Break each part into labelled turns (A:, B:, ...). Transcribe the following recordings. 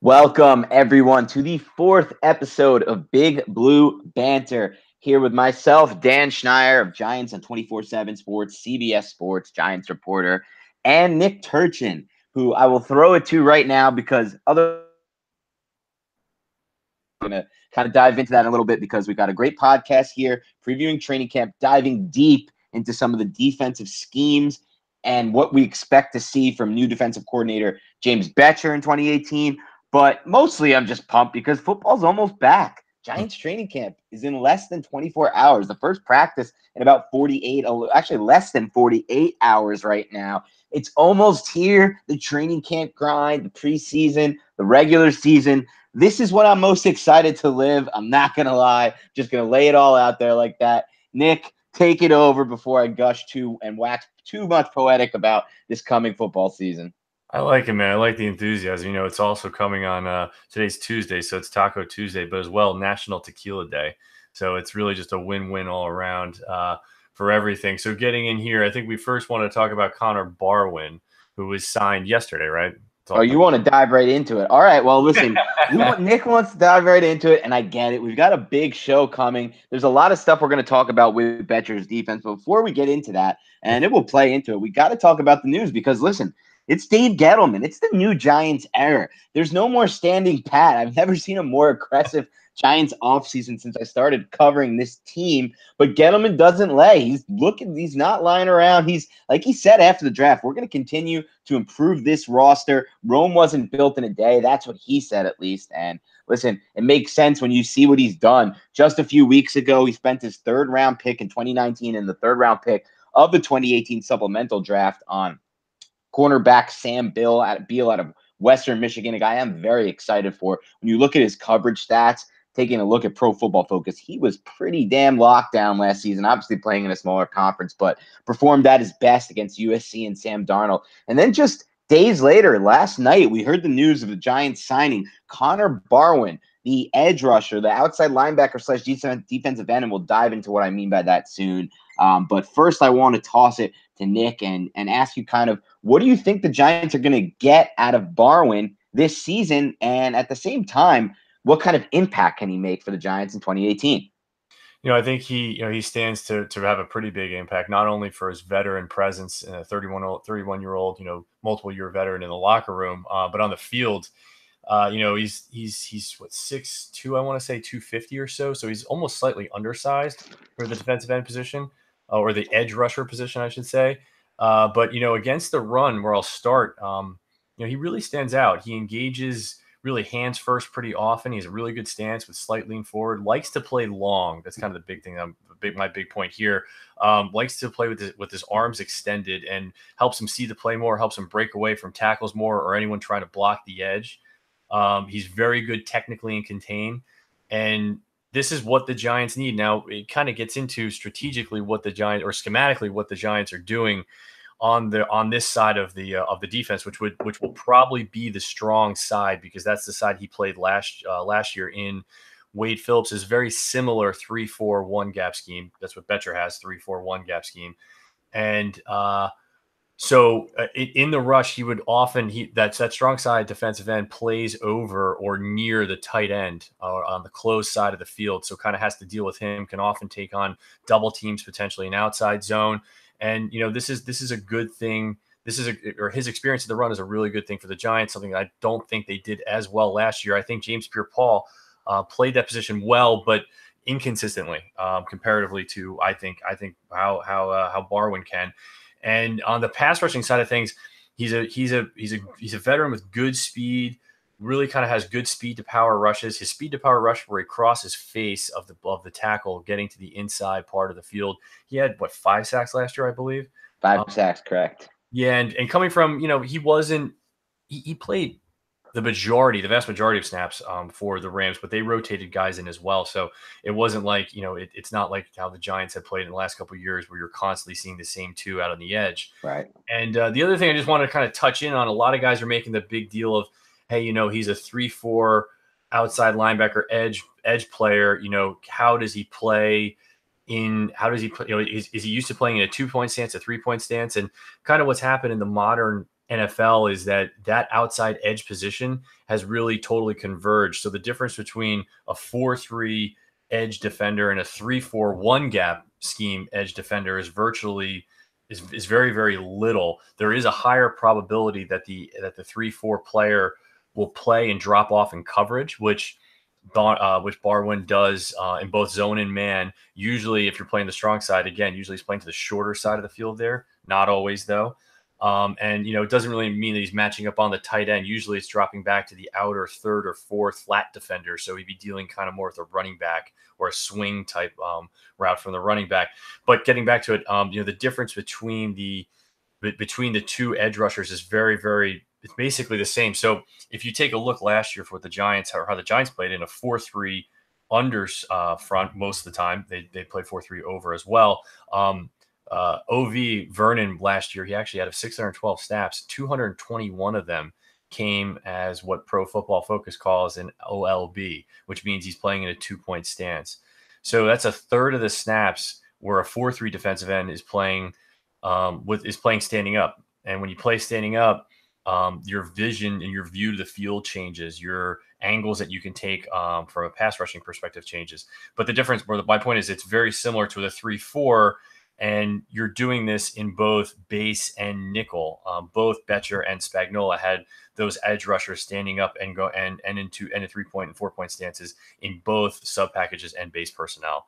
A: Welcome, everyone, to the fourth episode of Big Blue Banter. Here with myself, Dan Schneier of Giants on 24/7 Sports, CBS Sports, Giants reporter, and Nick Turchyn, who I will throw it to right now because other going to kind of dive into that in a little bit because we've got a great podcast here previewing training camp, diving deep into some of the defensive schemes and what we expect to see from new defensive coordinator James Bettcher in 2018. But mostly I'm just pumped because football's almost back. Giants training camp is in less than 24 hours. The first practice in about 48, actually less than 48 hours right now. It's almost here. The training camp grind, the preseason, the regular season. This is what I'm most excited to live. I'm not going to lie. Just going to lay it all out there like that. Nick, take it over before I gush too and wax too much poetic about this coming football season.
B: I like it, man. I like the enthusiasm. It's also coming on today's Tuesday, so it's Taco Tuesday, but as well National Tequila Day. So it's really just a win-win all around for everything. So getting in here, I think we first want to talk about Connor Barwin, who was signed yesterday, right?
A: Oh, you want to dive right into it? All right. Well, listen, Nick wants to dive right into it, and I get it. We've got a big show coming. There's a lot of stuff we're going to talk about with Bettcher's defense. But before we get into that, and it will play into it, we got to talk about the news because, listen, it's Dave Gettleman. It's the new Giants era. There's no more standing pat. I've never seen a more aggressive Giants offseason since I started covering this team. But Gettleman doesn't lay. He's looking. He's not lying around. He's, like he said after the draft, we're going to continue to improve this roster. Rome wasn't built in a day. That's what he said, at least. And listen, it makes sense when you see what he's done. Just a few weeks ago, he spent his third-round pick in 2019 and the third-round pick of the 2018 supplemental draft on cornerback Sam Beal out of Western Michigan, a guy I'm very excited for. When you look at his coverage stats, taking a look at Pro Football Focus, he was pretty damn locked down last season, obviously playing in a smaller conference, but performed at his best against USC and Sam Darnold. And then just days later, last night, we heard the news of the Giants signing Connor Barwin, the edge rusher, the outside linebacker / defensive end, and we'll dive into what I mean by that soon. But first, I want to toss it to Nick and ask you kind of, what do you think the Giants are going to get out of Barwin this season? And at the same time, what kind of impact can he make for the Giants in 2018?
B: I think he stands to have a pretty big impact, not only for his veteran presence, 31-year-old, multiple year veteran in the locker room, but on the field. He's what, 6'2", I want to say 250 or so. So he's almost slightly undersized for the defensive end position, or the edge rusher position, I should say. But against the run, where I'll start, he really stands out. He engages really hands first pretty often. He has a really good stance with slight lean forward. Likes to play long. That's kind of the big thing. My big point here. Likes to play with his arms extended and helps him see the play more. Helps him break away from tackles more or anyone trying to block the edge. He's very good technically and contain, and this is what the Giants need. Now it kind of gets into strategically what the Giants, or schematically what the Giants are doing on this side of the defense, which will probably be the strong side because that's the side he played last year in. Wade Phillips is very similar 3-4-1 gap scheme. That's what Bettcher has, 3-4-1 gap scheme, and So in the rush, he would often that strong side defensive end plays over or near the tight end on the closed side of the field. So kind of has to deal with him. Can often take on double teams, potentially an outside zone. And this is a good thing. His experience at the run is a really good thing for the Giants. Something I don't think they did as well last year. I think James Pierre-Paul played that position well, but inconsistently comparatively to I think how Barwin can. And on the pass rushing side of things, he's a veteran with good speed. Really kind of has good speed to power rushes. His speed to power rush where he crosses face of the tackle, getting to the inside part of the field. He had 5 sacks last year, I believe.
A: 5 sacks, correct.
B: Yeah, and coming from he played the vast majority of snaps for the Rams, but they rotated guys in as well. So it wasn't like, it's not like how the Giants have played in the last couple of years where you're constantly seeing the same two out on the edge.
A: Right.
B: And the other thing I just want to kind of touch in on, a lot of guys are making the big deal of, hey, he's a 3-4 outside linebacker edge player. How does he play? Is he used to playing in a 2-point stance, a 3-point stance? And kind of what's happened in the modern NFL is that outside edge position has really totally converged. So the difference between a 4-3 edge defender and a 3-4 one gap scheme edge defender is virtually is very, very little. There is a higher probability that the 3-4 player will play and drop off in coverage, which Barwin does in both zone and man. Usually, if you're playing the strong side, again, usually he's playing to the shorter side of the field there. Not always, though. And, it doesn't really mean that he's matching up on the tight end. Usually it's dropping back to the outer third or fourth flat defender. So he'd be dealing kind of more with a running back or a swing type route from the running back. But getting back to it, the difference between the two edge rushers is very, very, it's basically the same. So if you take a look last year for what the Giants, or how the Giants played in a 4-3 under front most of the time, they played 4-3 over as well. OV Vernon last year, he actually had 612 snaps, 221 of them came as what Pro Football Focus calls an OLB, which means he's playing in a 2-point stance. So that's a third of the snaps where a 4-3 defensive end is playing standing up. And when you play standing up, your vision and your view to the field changes, your angles that you can take from a pass rushing perspective changes. But the difference, my point is, it's very similar to the 3-4. And you're doing this in both base and nickel. Both Betcher and Spagnuolo had those edge rushers standing up and go and into 3-point and 4-point stances in both sub packages and base personnel.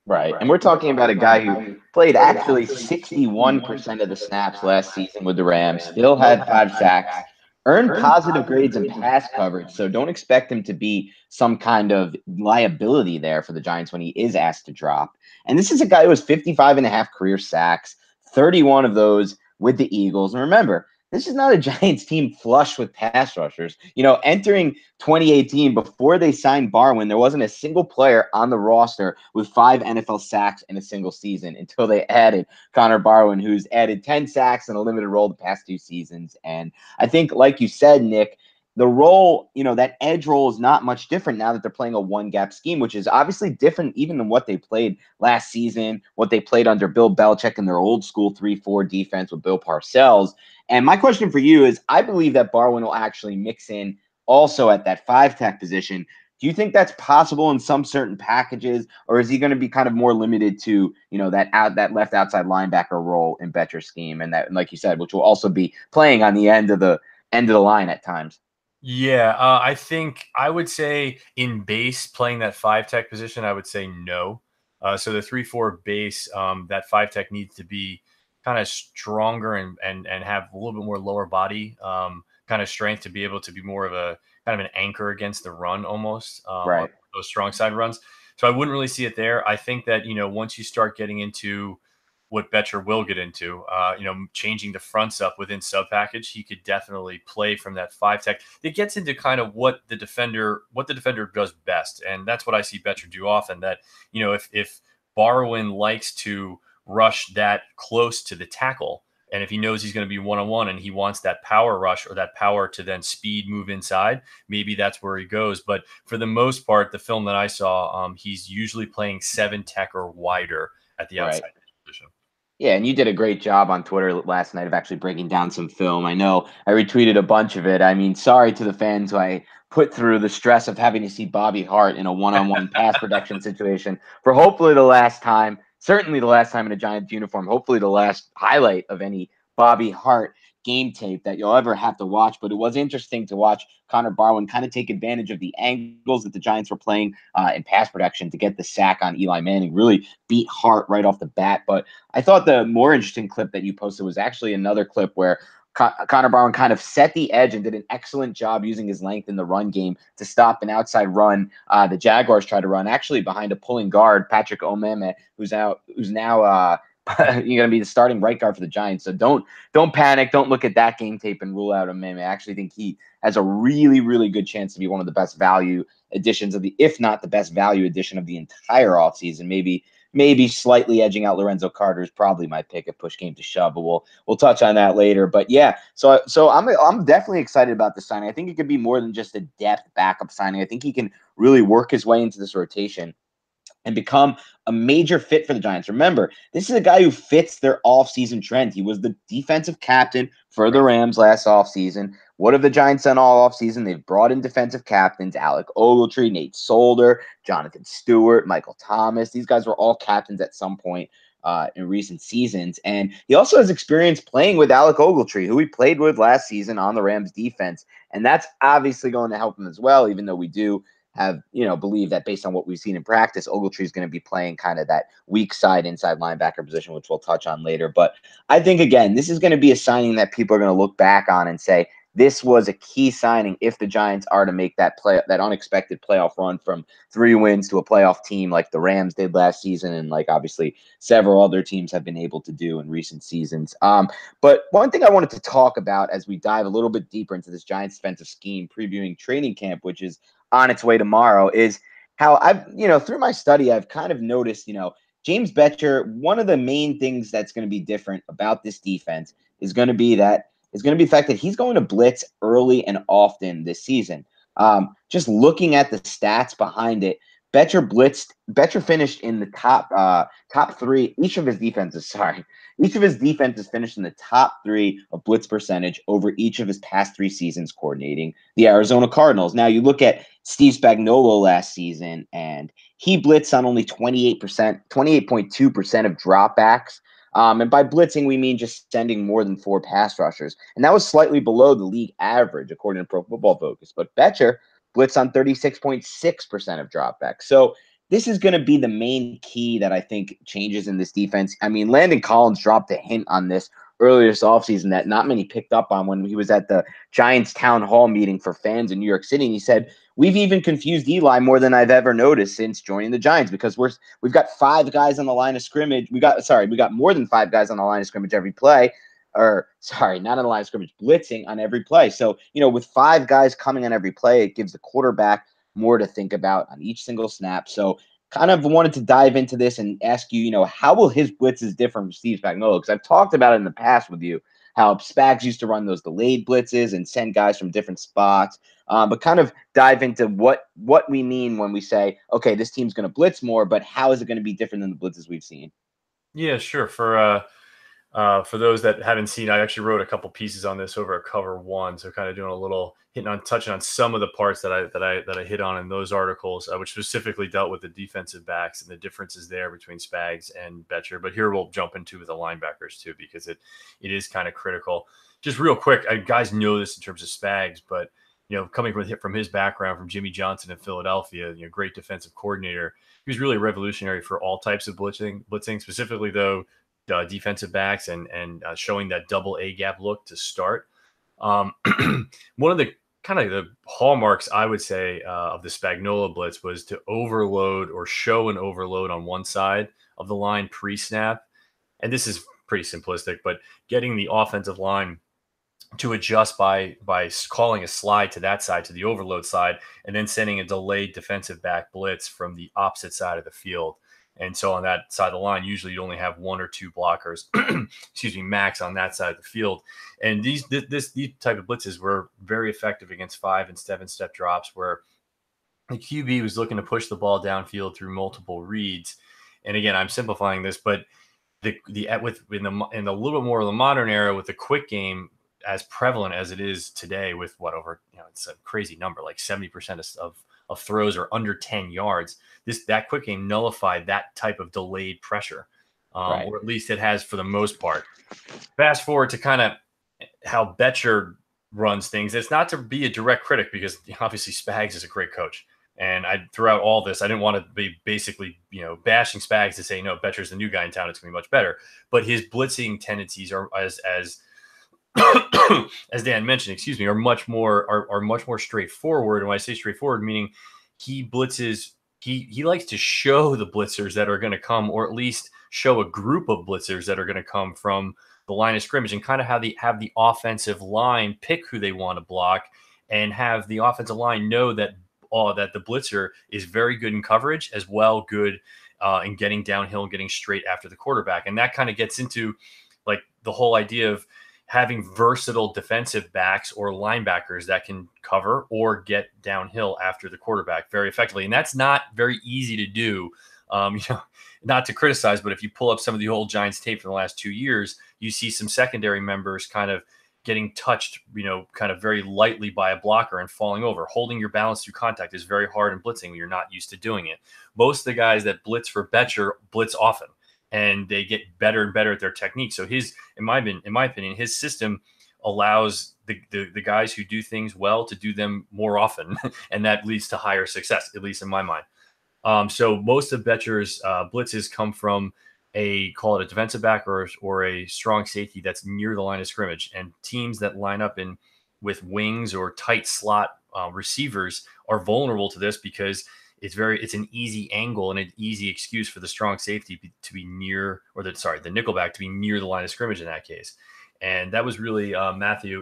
A: Right. And we're talking about a guy who played actually 61% of the snaps last season with the Rams, still had 5 sacks, earned positive grades in pass coverage. So don't expect him to be some kind of liability there for the Giants when he is asked to drop. And this is a guy who has 55.5 career sacks, 31 of those with the Eagles. And remember, this is not a Giants team flush with pass rushers. Entering 2018, before they signed Barwin, there wasn't a single player on the roster with 5 NFL sacks in a single season until they added Connor Barwin, who's added 10 sacks in a limited role the past 2 seasons. And I think, like you said, Nick, the role, that edge role is not much different now that they're playing a one-gap scheme, which is obviously different even than what they played last season, what they played under Bill Belichick in their old school 3-4 defense with Bill Parcells. And my question for you is, I believe that Barwin will actually mix in also at that 5-tech position. Do you think that's possible in some certain packages, or is he going to be kind of more limited to, that left outside linebacker role in Betcher's scheme, and that, like you said, which will also be playing on the end of the line at times?
B: Yeah, I think I would say in base playing that 5-tech position, I would say no. So the 3-4 base, that 5-tech needs to be kind of stronger and have a little bit more lower body kind of strength to be able to be more of a kind of an anchor against the run almost,
A: right.
B: Those strong side runs. So I wouldn't really see it there. I think that, once you start getting into what Betcher will get into, changing the fronts up within sub package, he could definitely play from that 5-tech. It gets into kind of what the defender does best. And that's what I see Betcher do often, that, if Barwin likes to rush that close to the tackle, and if he knows he's going to be one-on-one and he wants that power rush or that power to then speed move inside, maybe that's where he goes. But for the most part, the film that I saw, he's usually playing 7-tech or wider at the outside position.
A: Yeah, and you did a great job on Twitter last night of actually breaking down some film. I know I retweeted a bunch of it. I mean, sorry to the fans who I put through the stress of having to see Bobby Hart in a one-on-one pass protection situation for hopefully the last time, certainly the last time in a Giants uniform, hopefully the last highlight of any Bobby Hart game tape that you'll ever have to watch. But it was interesting to watch Connor Barwin kind of take advantage of the angles that the Giants were playing in pass protection to get the sack on Eli Manning, really beat Hart right off the bat. But I thought the more interesting clip that you posted was actually another clip where Connor Barwin kind of set the edge and did an excellent job using his length in the run game to stop an outside run. The Jaguars tried to run actually behind a pulling guard, Patrick Omeme, who's now you're going to be the starting right guard for the Giants. So don't panic. Don't look at that game tape and rule out Omeme. I actually think he has a really, really good chance to be one of the best value additions if not the best value addition of the entire offseason. Maybe slightly edging out Lorenzo Carter is probably my pick if push came to shove, but we'll touch on that later. But yeah, so I'm definitely excited about the signing. I think it could be more than just a depth backup signing. I think he can really work his way into this rotation. and become a major fit for the Giants. Remember, this is a guy who fits their offseason trend. He was the defensive captain for the Rams last offseason. What have the Giants done all offseason? They've brought in defensive captains, Alec Ogletree, Nate Solder, Jonathan Stewart, Michael Thomas. These guys were all captains at some point in recent seasons. And he also has experience playing with Alec Ogletree, who he played with last season on the Rams defense. And that's obviously going to help him as well, even though we do have, believe that based on what we've seen in practice, Ogletree is going to be playing kind of that weak side inside linebacker position, which we'll touch on later. But I think, again, this is going to be a signing that people are going to look back on and say, this was a key signing if the Giants are to make that unexpected playoff run from 3 wins to a playoff team like the Rams did last season, and like obviously several other teams have been able to do in recent seasons. But one thing I wanted to talk about as we dive a little bit deeper into this Giants defensive scheme, previewing training camp, which is on its way tomorrow, is how I've, through my study, I've kind of noticed, James Betcher, one of the main things that's going to be different about this defense is going to be the fact that he's going to blitz early and often this season. Just looking at the stats behind it, Betcher finished in the top 3. Each of his defenses finished in the top 3 of blitz percentage over each of his past 3 seasons coordinating the Arizona Cardinals. Now you look at Steve Spagnuolo last season, and he blitzed on only 28.2% of dropbacks. And by blitzing, we mean just sending more than 4 pass rushers. And that was slightly below the league average, according to Pro Football Focus. But Betcher blitzed on 36.6% of dropbacks. So this is going to be the main key that I think changes in this defense. I mean, Landon Collins dropped a hint on this earlier this offseason that not many picked up on when he was at the Giants town hall meeting for fans in New York City. And he said, we've even confused Eli more than I've ever noticed since joining the Giants because we've got 5 guys on the line of scrimmage. We got more than 5 guys on the line of scrimmage every play. Not on the line of scrimmage, blitzing on every play. So, with 5 guys coming on every play, it gives the quarterback more to think about on each single snap. So kind of wanted to dive into this and ask you, how will his blitzes differ from Steve Spagnuolo? Because I've talked about it in the past with you, how Spags used to run those delayed blitzes and send guys from different spots. But kind of dive into what we mean when we say, okay, this team's going to blitz more, but how is it going to be different than the blitzes we've seen?
B: Yeah, sure. For those that haven't seen, I actually wrote a couple pieces on this over at Cover One, so kind of doing a little touching on some of the parts that I hit on in those articles, which specifically dealt with the defensive backs and the differences there between Spags and Betcher. But here we'll jump into the linebackers too, because it is kind of critical. Just real quick, guys know this in terms of Spags, but coming from his background from Jimmy Johnson in Philadelphia, great defensive coordinator, he was really revolutionary for all types of blitzing, specifically though. Defensive backs and showing that double A gap look to start. One of the kind of the hallmarks, I would say, of the Spagnuolo blitz was to overload or show an overload on one side of the line pre-snap. And this is pretty simplistic, but getting the offensive line to adjust by calling a slide to that side, to the overload side, and then sending a delayed defensive back blitz from the opposite side of the field. And so on that side of the line, usually you only have 1 or 2 blockers, max on that side of the field. And these type of blitzes were very effective against 5 and 7 step drops, where the QB was looking to push the ball downfield through multiple reads. And again, I'm simplifying this, but in the little bit more of the modern era with the quick game as prevalent as it is today, with it's a crazy number, like 70% of throws are under 10 yards. That quick game nullified that type of delayed pressure,
A: Right.
B: or at least it has for the most part. Fast forward to kind of how Betcher runs things. It's not to be a direct critic, because obviously Spags is a great coach. And throughout all this, I didn't want to be basically, bashing Spags to say, no, Betcher's the new guy in town, it's going to be much better. But his blitzing tendencies are as Dan mentioned, are much more straightforward. And when I say straightforward, meaning he blitzes, he likes to show the blitzers that are going to come, or at least show a group of blitzers that are going to come from the line of scrimmage, and kind of have the offensive line pick who they want to block, and have the offensive line know that the blitzer is very good in coverage, as well good in getting downhill and getting straight after the quarterback. And that kind of gets into like the whole idea of having versatile defensive backs or linebackers that can cover or get downhill after the quarterback very effectively. And that's not very easy to do Not to criticize, but if you pull up some of the old Giants tape from the last 2 years, you see some secondary members kind of getting touched, kind of very lightly by a blocker and falling over. Holding your balance through contact is very hard in blitzing when you're not used to doing it. Most of the guys that blitz for Betcher blitz often, and they get better and better at their technique. So in my opinion, his system allows the guys who do things well to do them more often, and that leads to higher success, at least in my mind. So most of Betcher's blitzes come from call it a defensive back or a strong safety that's near the line of scrimmage, and teams that line up with wings or tight slot receivers are vulnerable to this because it's an easy angle and an easy excuse for the strong safety to be near, or the nickelback to be near the line of scrimmage in that case. And that was really Matthew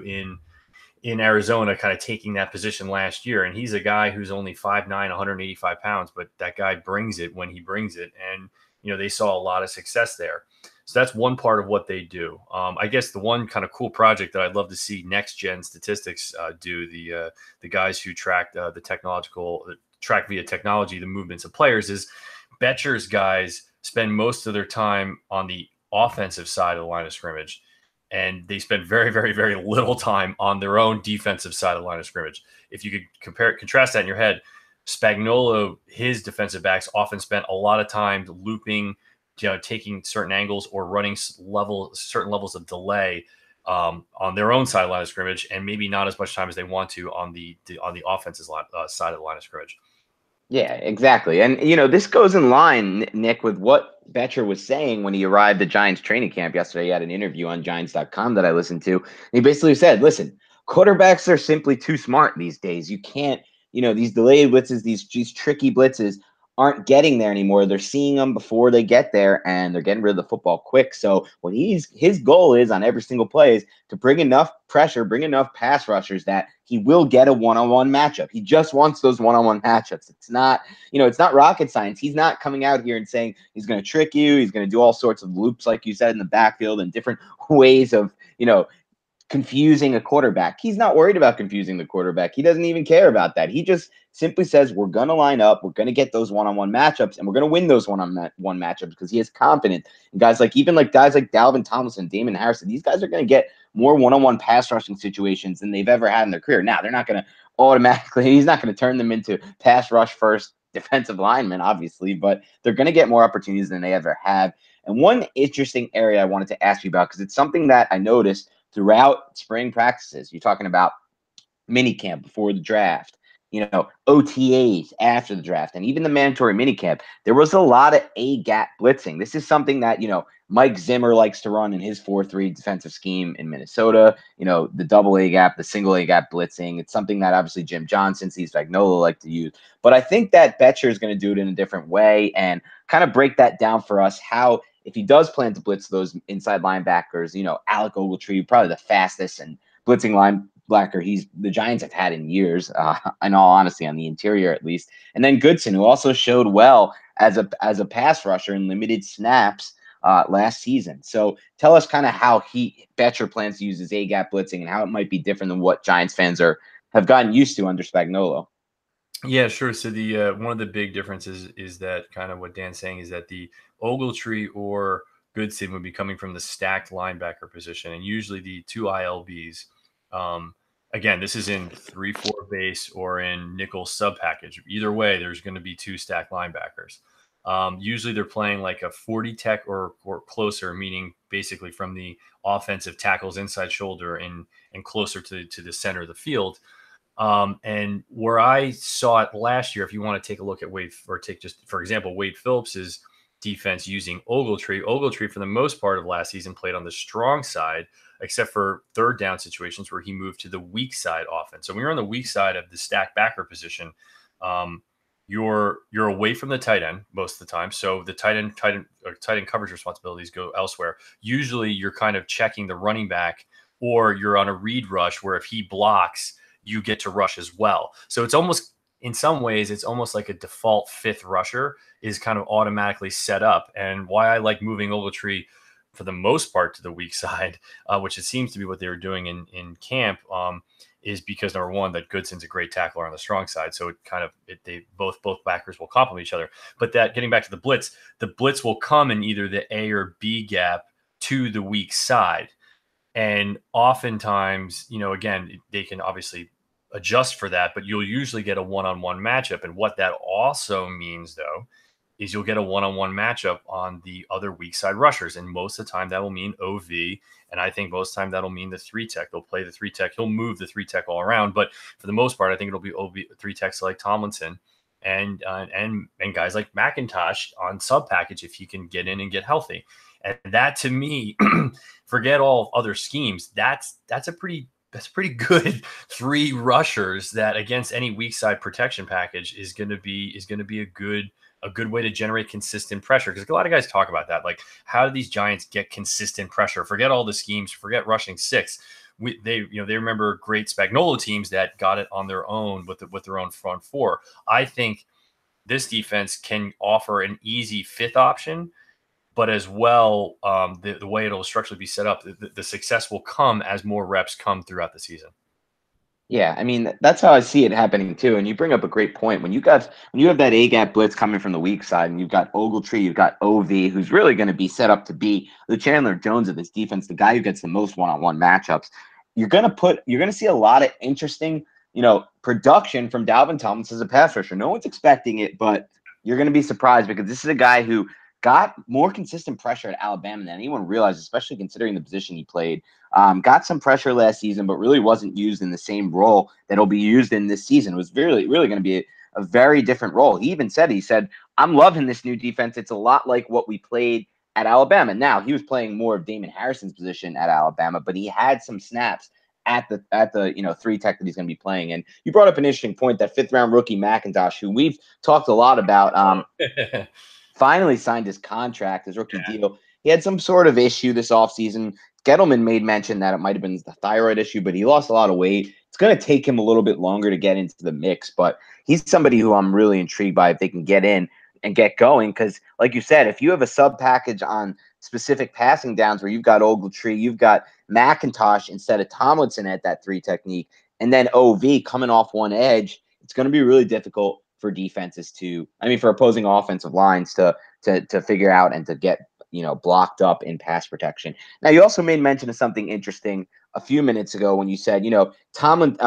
B: in Arizona kind of taking that position last year. And he's a guy who's only 5'9", 185 pounds, but that guy brings it when he brings it. And, they saw a lot of success there. So that's one part of what they do. I guess the one kind of cool project that I'd love to see next gen statistics do, the guys who track track via technology the movements of players, is Betcher's guys spend most of their time on the offensive side of the line of scrimmage, and they spend very, very, very little time on their own defensive side of the line of scrimmage. If you could contrast that in your head, Spagnuolo, his defensive backs often spent a lot of time looping, taking certain angles or running certain levels of delay on their own side of the line of scrimmage, and maybe not as much time as they want to on the offensive side of the line of scrimmage.
A: Yeah, exactly. And, this goes in line, Nick, with what Betcher was saying when he arrived at Giants training camp yesterday. He had an interview on Giants.com that I listened to. And he basically said, listen, quarterbacks are simply too smart these days. You can't, these delayed blitzes, these tricky blitzes aren't getting there anymore. They're seeing them before they get there, and they're getting rid of the football quick. So what his goal is on every single play is to bring enough pressure, bring enough pass rushers that he will get a one-on-one matchup. He just wants those one-on-one matchups. It's not, it's not rocket science. He's not coming out here and saying he's going to trick you. He's going to do all sorts of loops, like you said, in the backfield and different ways of, confusing a quarterback. He's not worried about confusing the quarterback. He doesn't even care about that. He just simply says, we're going to line up, we're going to get those one-on-one matchups, and we're going to win those one-on-one matchups because he is confident. And guys like Dalvin Tomlinson, Damon Harrison, these guys are going to get more one-on-one pass rushing situations than they've ever had in their career. Now, they're not going to he's not going to turn them into pass rush first defensive linemen, obviously, but they're going to get more opportunities than they ever have. And one interesting area I wanted to ask you about, because it's something that I noticed throughout spring practices. You're talking about minicamp before the draft, OTAs after the draft, and even the mandatory minicamp. There was a lot of A-gap blitzing. This is something that, Mike Zimmer likes to run in his 4-3 defensive scheme in Minnesota, the double A-gap, the single A-gap blitzing. It's something that obviously Jim Johnson, Steve Spagnuolo like to use. But I think that Betcher is going to do it in a different way and kind of break that down for us, how if he does plan to blitz those inside linebackers, Alec Ogletree, probably the fastest and blitzing linebacker the Giants have had in years, in all honesty, on the interior at least. And then Goodson, who also showed well as a pass rusher in limited snaps last season. So tell us kind of how Betcher plans to use his A-gap blitzing and how it might be different than what Giants fans have gotten used to under Spagnuolo.
B: Yeah, sure. So the one of the big differences is that kind of what Dan's saying is that the Ogletree or Goodson would be coming from the stacked linebacker position, and usually the two ILBs. Again, this is in 3-4 base or in nickel sub package. Either way, there's going to be two stacked linebackers. Usually they're playing like a 40 tech or closer, meaning basically from the offensive tackle's inside shoulder and closer to the center of the field. And where I saw it last year, if you want to take a look at for example, Wade Phillips's defense using Ogletree for the most part of last season played on the strong side, except for third down situations where he moved to the weak side offense. So when you're on the weak side of the stack backer position, you're away from the tight end most of the time. So the tight end coverage responsibilities go elsewhere. Usually you're kind of checking the running back, or you're on a read rush where if he blocks, you get to rush as well. So it's almost, in some ways, it's almost like a default fifth rusher is kind of automatically set up. And why I like moving Ogletree for the most part to the weak side, which it seems to be what they were doing in camp, is because number one, that Goodson's a great tackler on the strong side, so they both backers will complement each other. But that getting back to the blitz will come in either the A or B gap to the weak side, and oftentimes, again, they can obviously adjust for that, but you'll usually get a one-on-one matchup. And what that also means, though, is you'll get a one-on-one matchup on the other weak side rushers. And most of the time that will mean OV. And I think most of the time that'll mean the three tech. They'll play the three tech. He'll move the three tech all around. But for the most part, I think it'll be OV three techs like Tomlinson and guys like McIntosh on sub package if he can get in and get healthy. And that, to me, forget all other schemes. That's a pretty good three rushers that against any weak side protection package is going to be a good way to generate consistent pressure. Because a lot of guys talk about that, like, how do these Giants get consistent pressure? Forget all the schemes, forget rushing six. They remember great Spagnuolo teams that got it on their own with their own front four. I think this defense can offer an easy fifth option, but as well, the way it'll structurally be set up, the success will come as more reps come throughout the season.
A: Yeah, I mean, that's how I see it happening too. And you bring up a great point. When you have that A gap blitz coming from the weak side, and you've got Ogletree, you've got OV, who's really going to be set up to be the Chandler Jones of this defense, the guy who gets the most one-on-one matchups. You're going to see a lot of interesting, production from Dalvin Tomlinson as a pass rusher. No one's expecting it, but you're going to be surprised because this is a guy who got more consistent pressure at Alabama than anyone realized, especially considering the position he played. Got some pressure last season, but really wasn't used in the same role that'll be used in this season. It was really, really going to be a very different role. He even said, I'm loving this new defense. It's a lot like what we played at Alabama. Now, he was playing more of Damon Harrison's position at Alabama, but he had some snaps at the three tech that he's going to be playing. And you brought up an interesting point, that fifth round rookie McIntosh, who we've talked a lot about, finally signed his contract, his rookie deal. He had some sort of issue this offseason. Gettleman made mention that it might have been the thyroid issue, but he lost a lot of weight. It's going to take him a little bit longer to get into the mix, but he's somebody who I'm really intrigued by if they can get in and get going. Because, like you said, if you have a sub package on specific passing downs where you've got Ogletree, you've got McIntosh instead of Tomlinson at that three technique, and then OV coming off one edge, it's going to be really difficult for defenses for opposing offensive lines to figure out and to get blocked up in pass protection. Now, you also made mention of something interesting a few minutes ago when you said, Tyrann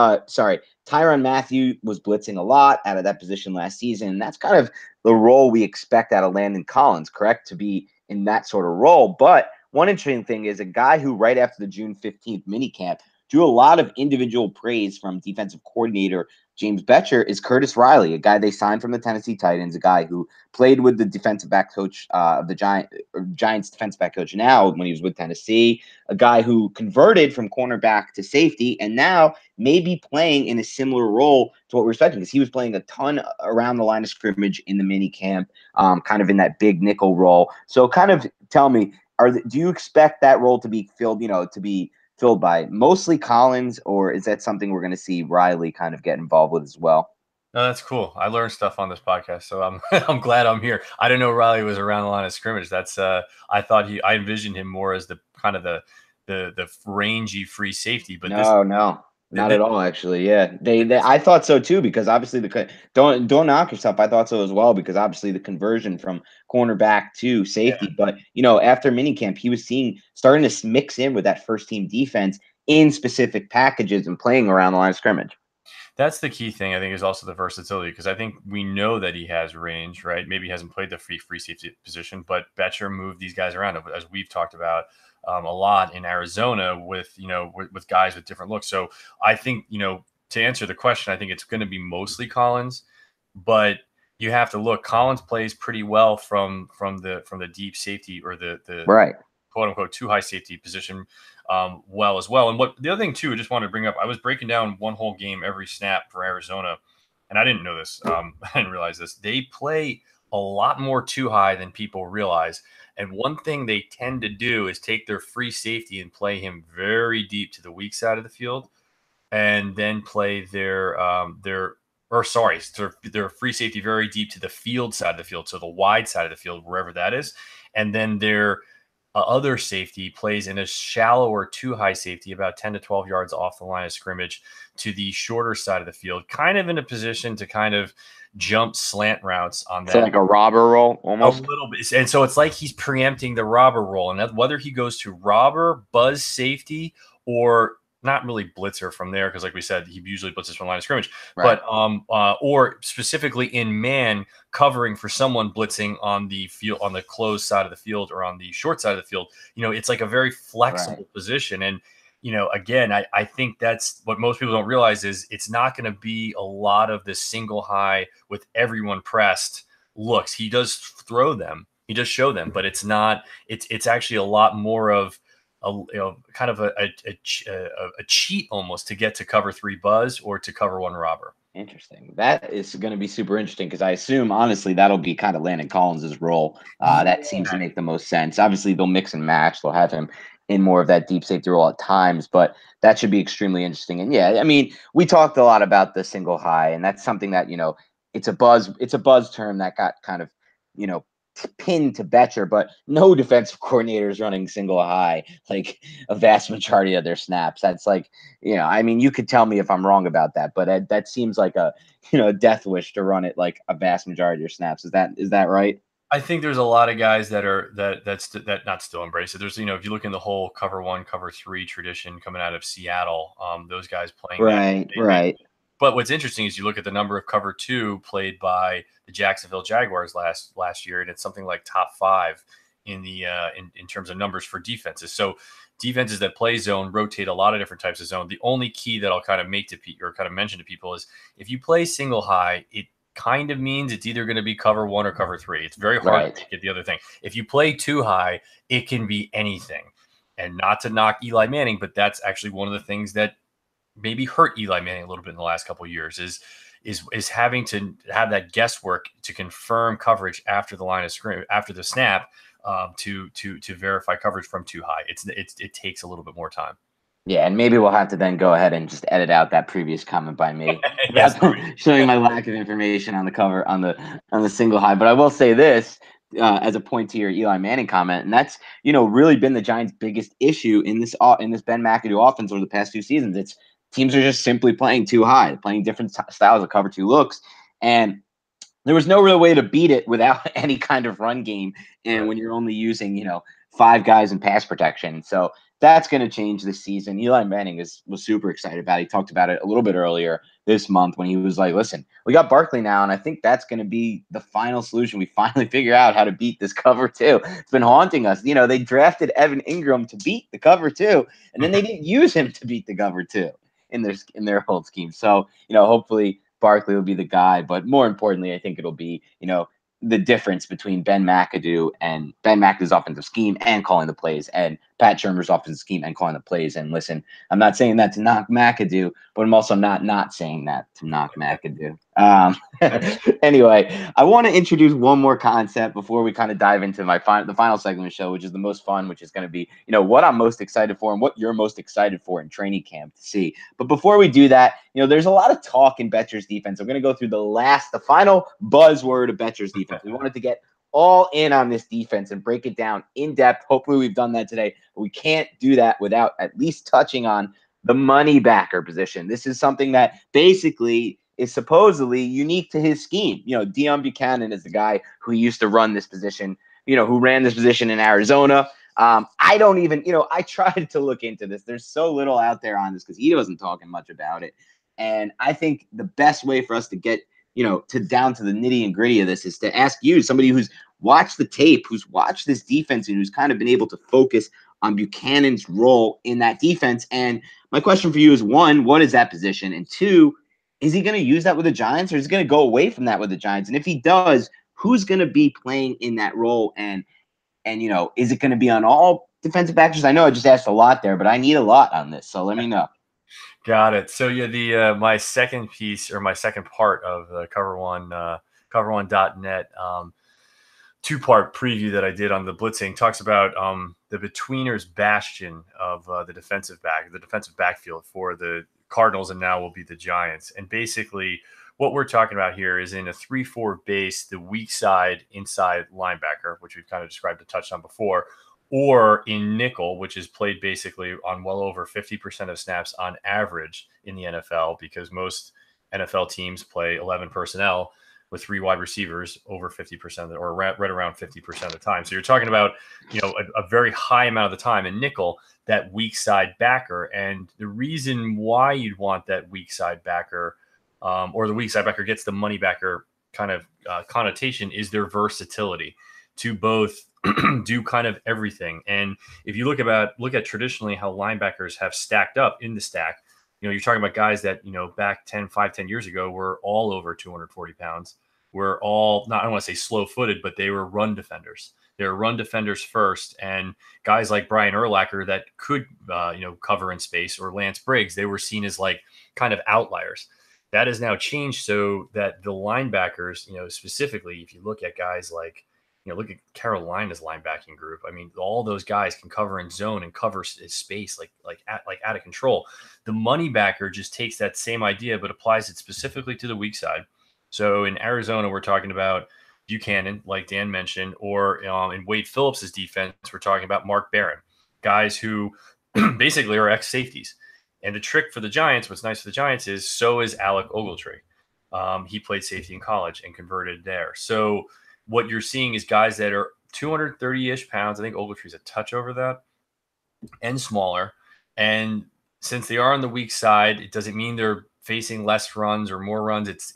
A: Mathieu was blitzing a lot out of that position last season. And that's kind of the role we expect out of Landon Collins, correct? To be in that sort of role. But one interesting thing is a guy who right after the June 15th minicamp drew a lot of individual praise from defensive coordinator James Betcher is Curtis Riley, a guy they signed from the Tennessee Titans, a guy who played with the defensive back coach of the Giants defensive back coach now when he was with Tennessee, a guy who converted from cornerback to safety and now may be playing in a similar role to what we're expecting, because he was playing a ton around the line of scrimmage in the mini camp, kind of in that big nickel role. So kind of tell me, do you expect that role to be filled by mostly Collins, or is that something we're going to see Riley kind of get involved with as well?
B: No, that's cool. I learned stuff on this podcast, so I'm I'm glad I'm here. I didn't know Riley was around the line of scrimmage. That's I envisioned him more as the kind of the rangy free safety, but
A: no, not at all. Actually, yeah, they I thought so too, because obviously don't knock yourself. I thought so as well, because obviously the conversion from cornerback to safety. Yeah. But after minicamp, he was starting to mix in with that first team defense in specific packages and playing around the line of scrimmage.
B: That's the key thing, I think, is also the versatility, because I think we know that he has range, right? Maybe he hasn't played the free safety position, but Betcher moved these guys around, as we've talked about a lot in Arizona with guys with different looks. So I think, to answer the question, I think it's going to be mostly Collins, but you have to look. Collins plays pretty well from the deep safety, or the
A: right,
B: quote unquote too high safety position well as well. And what the other thing too, I just wanted to bring up, I was breaking down one whole game, every snap for Arizona, and I didn't know this. I didn't realize this. They play a lot more too high than people realize. And one thing they tend to do is take their free safety and play him very deep to the weak side of the field, and then play their free safety very deep to the field side of the field, so the wide side of the field, wherever that is, and then their other safety plays in a shallower too high safety, about 10 to 12 yards off the line of scrimmage, to the shorter side of the field, kind of in a position to kind of jump slant routes on that.
A: So like a robber roll almost?
B: A little bit. And so it's like he's preempting the robber roll. And that, whether he goes to robber, buzz safety, or not really blitzer from there, because like we said, he usually blitzes from line of scrimmage,
A: Right.
B: but or specifically in man covering for someone blitzing on the field, on the closed side of the field or on the short side of the field. It's like a very flexible position. And again, I think that's what most people don't realize is it's not going to be a lot of this single high with everyone pressed looks. He does throw them, he does show them, but it's not. It's actually a lot more of kind of a cheat almost to get to cover 3 buzz or to cover 1 robber.
A: Interesting. That is going to be super interesting because I assume, honestly, that'll be kind of Landon Collins's role. That seems to make the most sense. Obviously, they'll mix and match. They'll have him in more of that deep safety role at times, but that should be extremely interesting. And yeah, I mean, we talked a lot about the single high, and that's something that, it's a buzz term that got kind of, pinned to Betcher, but no defensive coordinator is running single high like a vast majority of their snaps. That's like, I mean, you could tell me if I'm wrong about that, but that seems like a death wish to run it like a vast majority of your snaps. Is that right?
B: I think there's a lot of guys that are that not still embrace it. There's if you look in the whole cover 1, cover 3 tradition coming out of Seattle, those guys playing
A: right,
B: that,
A: right.
B: But what's interesting is you look at the number of cover 2 played by the Jacksonville Jaguars last year, and it's something like top 5 in the in terms of numbers for defenses. So defenses that play zone rotate a lot of different types of zone. The only key that I'll kind of make to or kind of mention to people is if you play single high, it kind of means it's either going to be cover 1 or cover 3. It's very hard to get the other thing. If you play too high, it can be anything. And not to knock Eli Manning, but that's actually one of the things that maybe hurt Eli Manning a little bit in the last couple of years is having to have that guesswork to confirm coverage after the line of scrimmage, after the snap, to verify coverage from too high. It takes a little bit more time.
A: Yeah, and maybe we'll have to then go ahead and just edit out that previous comment by me,
B: Yes,
A: showing my lack of information on the cover on the single high. But I will say this as a point to your Eli Manning comment, and that's really been the Giants' biggest issue in this Ben McAdoo offense over the past 2 seasons. It's teams are just simply playing too high, playing different styles of cover 2 looks, and there was no real way to beat it without any kind of run game. And when you're only using 5 guys in pass protection, so that's going to change this season. Eli Manning was super excited about it. He talked about it a little bit earlier this month when he was like, listen, we got Barkley now, and I think that's going to be the final solution. We finally figure out how to beat this cover 2. It's been haunting us. They drafted Evan Ingram to beat the cover 2, and then they didn't use him to beat the cover 2 in their whole scheme. So, hopefully Barkley will be the guy, but more importantly, I think it'll be, the difference between Ben McAdoo's offensive scheme and calling the plays, and Pat Shurmur's offensive scheme and calling the plays. And listen, I'm not saying that to knock McAdoo, but I'm also not saying that to knock McAdoo. Anyway, I want to introduce one more concept before we kind of dive into the final segment of the show, which is the most fun, which is going to be, what I'm most excited for and what you're most excited for in training camp to see. But before we do that, there's a lot of talk in Betcher's defense. I'm going to go through the final buzzword of Betcher's defense. We wanted to get all in on this defense and break it down in depth. Hopefully we've done that today, but we can't do that without at least touching on the money backer position. This is something that basically is supposedly unique to his scheme. Deion Buchanan is the guy who used to run this position, who ran this position in Arizona. I don't even, I tried to look into this. There's so little out there on this because he wasn't talking much about it. And I think the best way for us to get, down to the nitty and gritty of this is to ask you, somebody who's watched the tape, who's watched this defense, and who's kind of been able to focus on Buchanan's role in that defense. And my question for you is, 1, what is that position? And 2, is he going to use that with the Giants, or is he going to go away from that with the Giants? And if he does, who's going to be playing in that role? And is it going to be on all defensive backers? I know I just asked a lot there, but I need a lot on this, so let me know.
B: Got it. So yeah, my second piece, or my second part of the cover1.net 2-part preview that I did on the blitzing talks about the betweeners bastion of the defensive backfield for the Cardinals, and now will be the Giants. And basically what we're talking about here is in a 3-4 base, the weak side inside linebacker, which we've kind of described a touchdown before, or in nickel, which is played basically on well over 50% of snaps on average in the NFL, because most NFL teams play 11 personnel with 3 wide receivers over 50% or right around 50% of the time. So you're talking about, a very high amount of the time in nickel, that weak side backer. And the reason why you'd want that weak side backer, or the weak side backer gets the money backer kind of connotation, is their versatility to both do kind of everything. And if you look at traditionally how linebackers have stacked up in the stack, you're talking about guys that, back 10 years ago were all over 240 pounds. Were all, not, I don't want to say slow footed, but they were run defenders. They were run defenders first. And guys like Brian Urlacher that could, cover in space, or Lance Briggs, they were seen as like kind of outliers. That has now changed so that the linebackers, specifically, if you look at guys like, look at Carolina's linebacking group. I mean, all those guys can cover in zone and cover space like out of control. The money backer just takes that same idea but applies it specifically to the weak side. So in Arizona, we're talking about Buchanan, like Dan mentioned, or in Wade Phillips's defense, we're talking about Mark Barron, guys who basically are ex safeties. And the trick for the Giants, what's nice for the Giants, is so is Alec Ogletree. He played safety in college and converted there. So what you're seeing is guys that are 230-ish pounds. I think Ogletree's a touch over that, and smaller. And since they are on the weak side, it doesn't mean they're facing less runs or more runs. It's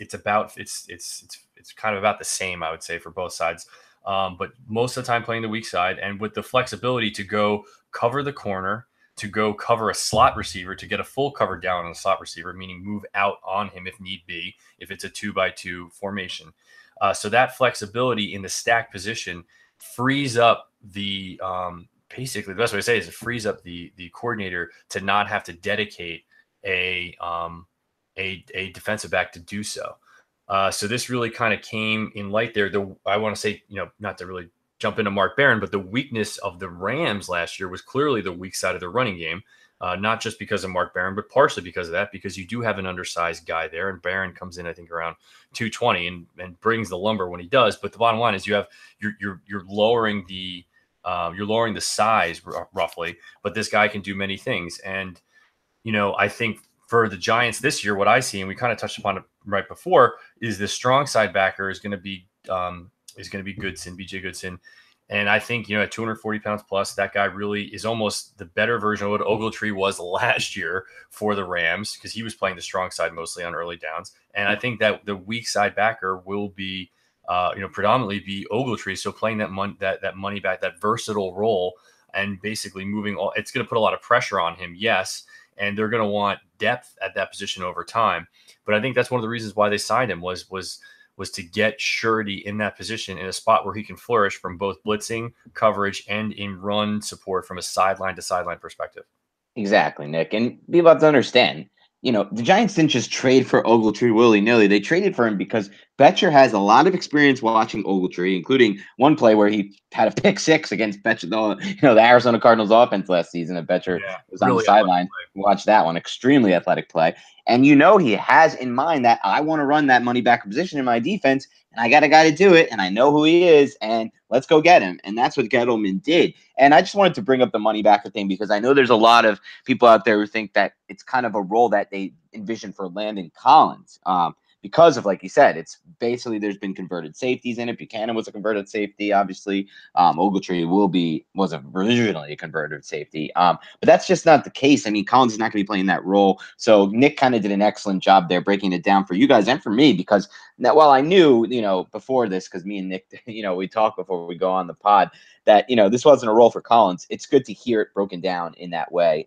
B: kind of about the same, I would say, for both sides. But most of the time playing the weak side, and with the flexibility to go cover the corner, to go cover a slot receiver, to get a full cover down on a slot receiver, meaning move out on him if need be, if it's a 2-by-2 formation. So that flexibility in the stack position frees up the basically, the best way to say it is it frees up the coordinator to not have to dedicate a defensive back to do so. So this really kind of came in light there. I want to say, not to really jump into Mark Barron, but the weakness of the Rams last year was clearly the weak side of the running game. Not just because of Mark Barron, but partially because of that, because you do have an undersized guy there, and Barron comes in, I think, around 220 and brings the lumber when he does. But the bottom line is you're lowering the size roughly, but this guy can do many things. And I think for the Giants this year, what I see, and we kind of touched upon it right before, is the strong side backer is going to be Goodson, BJ Goodson. And I think, at 240 pounds plus, that guy really is almost the better version of what Ogletree was last year for the Rams, because he was playing the strong side mostly on early downs. And I think that the weak side backer will be, predominantly be Ogletree. So playing that money back, that versatile role, and basically it's going to put a lot of pressure on him. Yes. And they're going to want depth at that position over time. But I think that's one of the reasons why they signed him was to get surety in that position, in a spot where he can flourish from both blitzing coverage and in run support from a sideline to sideline perspective.
A: Exactly, Nick. And people have to understand, the Giants didn't just trade for Ogletree willy-nilly. They traded for him because Betcher has a lot of experience watching Ogletree, including one play where he had a pick six against Betcher, the Arizona Cardinals offense last season. And Betcher was on the sideline. Watch that one. Extremely athletic play. And he has in mind that I want to run that money back position in my defense, and I got a guy to do it, and I know who he is, and let's go get him. And that's what Gettleman did. And I just wanted to bring up the money backer thing because I know there's a lot of people out there who think that it's kind of a role that they envision for Landon Collins. Because of, like you said, it's basically there's been converted safeties in it. Buchanan was a converted safety, obviously. Ogletree was originally a converted safety. But that's just not the case. I mean, Collins is not going to be playing that role. So Nick kind of did an excellent job there breaking it down for you guys and for me, because while I knew, before this, because me and Nick, we talked before we go on the pod, that, this wasn't a role for Collins. It's good to hear it broken down in that way.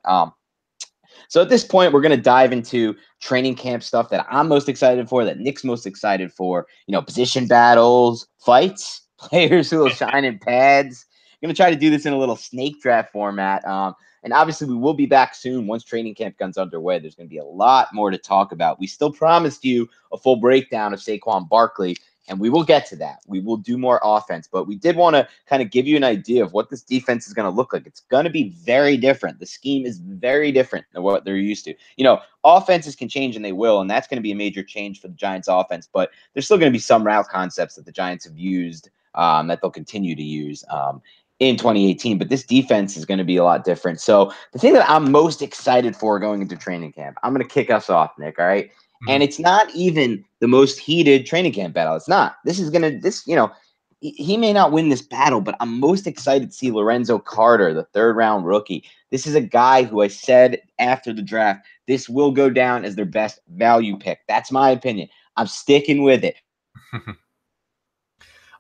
A: So at this point, we're going to dive into training camp stuff that I'm most excited for, that Nick's most excited for, position battles, fights, players who will shine in pads. I'm going to try to do this in a little snake draft format. And obviously, we will be back soon once training camp comes underway. There's going to be a lot more to talk about. We still promised you a full breakdown of Saquon Barkley, and we will get to that. We will do more offense, but we did want to kind of give you an idea of what this defense is going to look like. It's going to be very different. The scheme is very different than what they're used to. Offenses can change, and they will, and that's going to be a major change for the Giants offense, but there's still going to be some route concepts that the Giants have used that they'll continue to use. in 2018, but this defense is going to be a lot different. So the thing that I'm most excited for going into training camp, I'm going to kick us off, Nick. All right. And it's not even the most heated training camp battle. It's not. This is going to, he may not win this battle, but I'm most excited to see Lorenzo Carter, the 3rd-round rookie. This is a guy who I said after the draft, this will go down as their best value pick. That's my opinion. I'm sticking with it.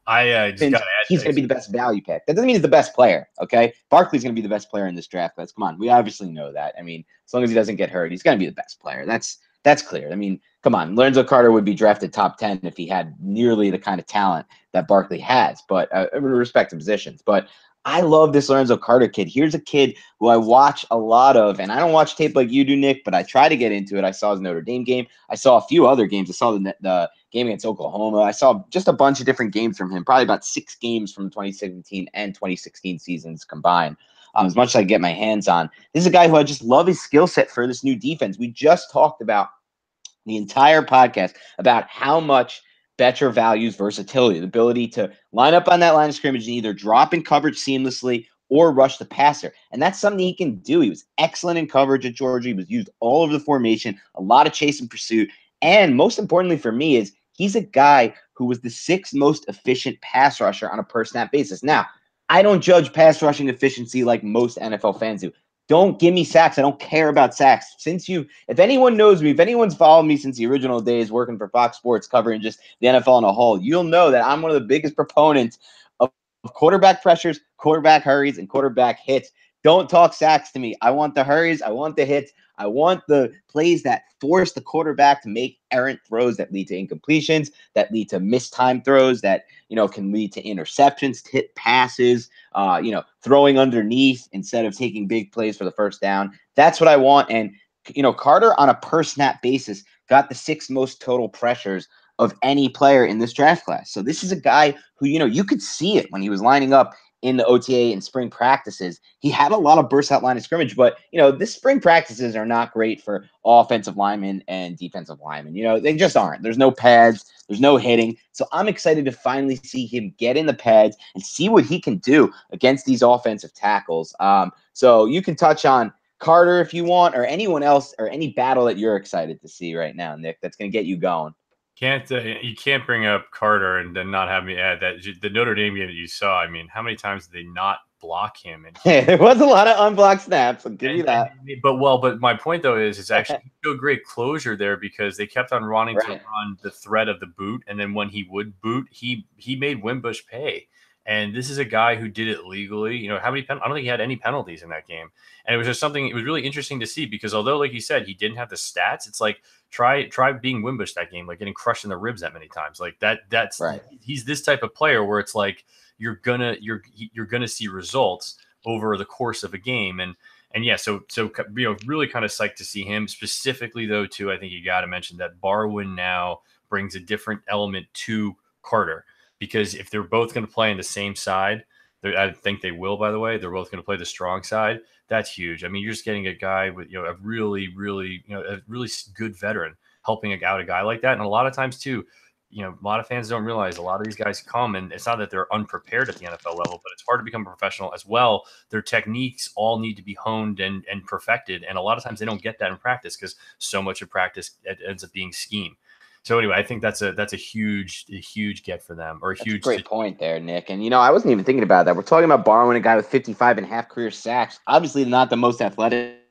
B: I just got to add,
A: he's going to be the best value pick. That doesn't mean he's the best player, okay? Barkley's going to be the best player in this draft class. Come on, we obviously know that. I mean, as long as he doesn't get hurt, he's going to be the best player. That's clear. I mean, come on, Lorenzo Carter would be drafted top 10 if he had nearly the kind of talent that Barkley has, but respective positions. But I love this Lorenzo Carter kid. Here's a kid who I watch a lot of, and I don't watch tape like you do, Nick, but I try to get into it. I saw his Notre Dame game. I saw a few other games. I saw the game against Oklahoma. I saw just a bunch of different games from him, probably about 6 games from 2017 and 2016 seasons combined, as much as I get my hands on. This is a guy who I just love his skill set for this new defense. We just talked about the entire podcast about how much Betcher values versatility, the ability to line up on that line of scrimmage and either drop in coverage seamlessly or rush the passer. And that's something he can do. He was excellent in coverage at Georgia. He was used all over the formation, a lot of chase and pursuit. And most importantly for me is he's a guy who was the 6th most efficient pass rusher on a per snap basis. Now, I don't judge pass rushing efficiency like most NFL fans do. Don't give me sacks. I don't care about sacks. If anyone knows me, if anyone's followed me since the original days working for Fox Sports covering just the NFL in a whole, you'll know that I'm one of the biggest proponents of quarterback pressures, quarterback hurries, and quarterback hits. Don't talk sacks to me. I want the hurries. I want the hits. I want the plays that force the quarterback to make errant throws that lead to incompletions, that lead to mistimed throws, that can lead to interceptions, hit passes, throwing underneath instead of taking big plays for the first down. That's what I want. And Carter on a per snap basis got the 6th most total pressures of any player in this draft class. So this is a guy who you could see it when he was lining up in the OTA and spring practices. He had a lot of bursts out line of scrimmage, but this spring practices are not great for offensive linemen and defensive linemen. They just aren't. There's no pads, there's no hitting. So I'm excited to finally see him get in the pads and see what he can do against these offensive tackles. So you can touch on Carter if you want, or anyone else, or any battle that you're excited to see right now, Nick, that's going to get you going.
B: You can't bring up Carter and then not have me add that the Notre Dame game that you saw. I mean, how many times did they not block him? And
A: there was a lot of unblocked snaps. I'll give you that.
B: But my point though is it's actually so great closure there because they kept on wanting to run the threat of the boot, and then when he would boot, he made Wimbush pay. And this is a guy who did it legally. How many? I don't think he had any penalties in that game. And it was just something. It was really interesting to see because although, like you said, he didn't have the stats. It's like try being Wimbush that game, like getting crushed in the ribs that many times. Like that's right. He's this type of player where it's like you're gonna see results over the course of a game. And yeah, so really kind of psyched to see him specifically though too. I think you got to mention that Barwin now brings a different element to Carter. Because if they're both going to play on the same side, I think they will, by the way, they're both going to play the strong side. That's huge. I mean, you're just getting a guy with, a really, really, a really good veteran helping out a guy like that. And a lot of times too, a lot of fans don't realize a lot of these guys come and it's not that they're unprepared at the NFL level, but it's hard to become a professional as well. Their techniques all need to be honed and perfected. And a lot of times they don't get that in practice because so much of practice ends up being scheme. So anyway, I think that's a huge get for them, or a
A: great point there, Nick. And I wasn't even thinking about that. We're talking about borrowing a guy with 55.5 career sacks. Obviously, not the most athletic,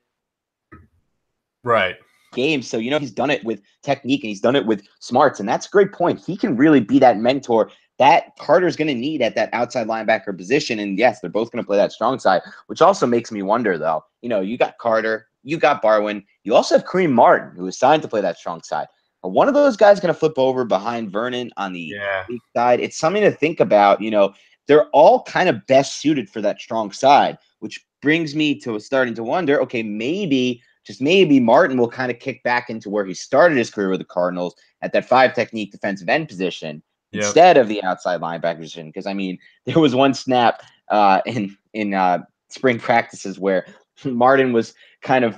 B: right?
A: Game. So he's done it with technique and he's done it with smarts, and that's a great point. He can really be that mentor that Carter's going to need at that outside linebacker position. And yes, they're both going to play that strong side, which also makes me wonder, though. You got Carter, you got Barwin, you also have Kareem Martin, who is signed to play that strong side. One of those guys going to flip over behind Vernon on the weak side. It's something to think about. They're all kind of best suited for that strong side, which brings me to starting to wonder, okay, maybe Martin will kind of kick back into where he started his career with the Cardinals at that 5 technique defensive end position instead of the outside linebacker position. Because, I mean, there was one snap in spring practices where Martin was kind of,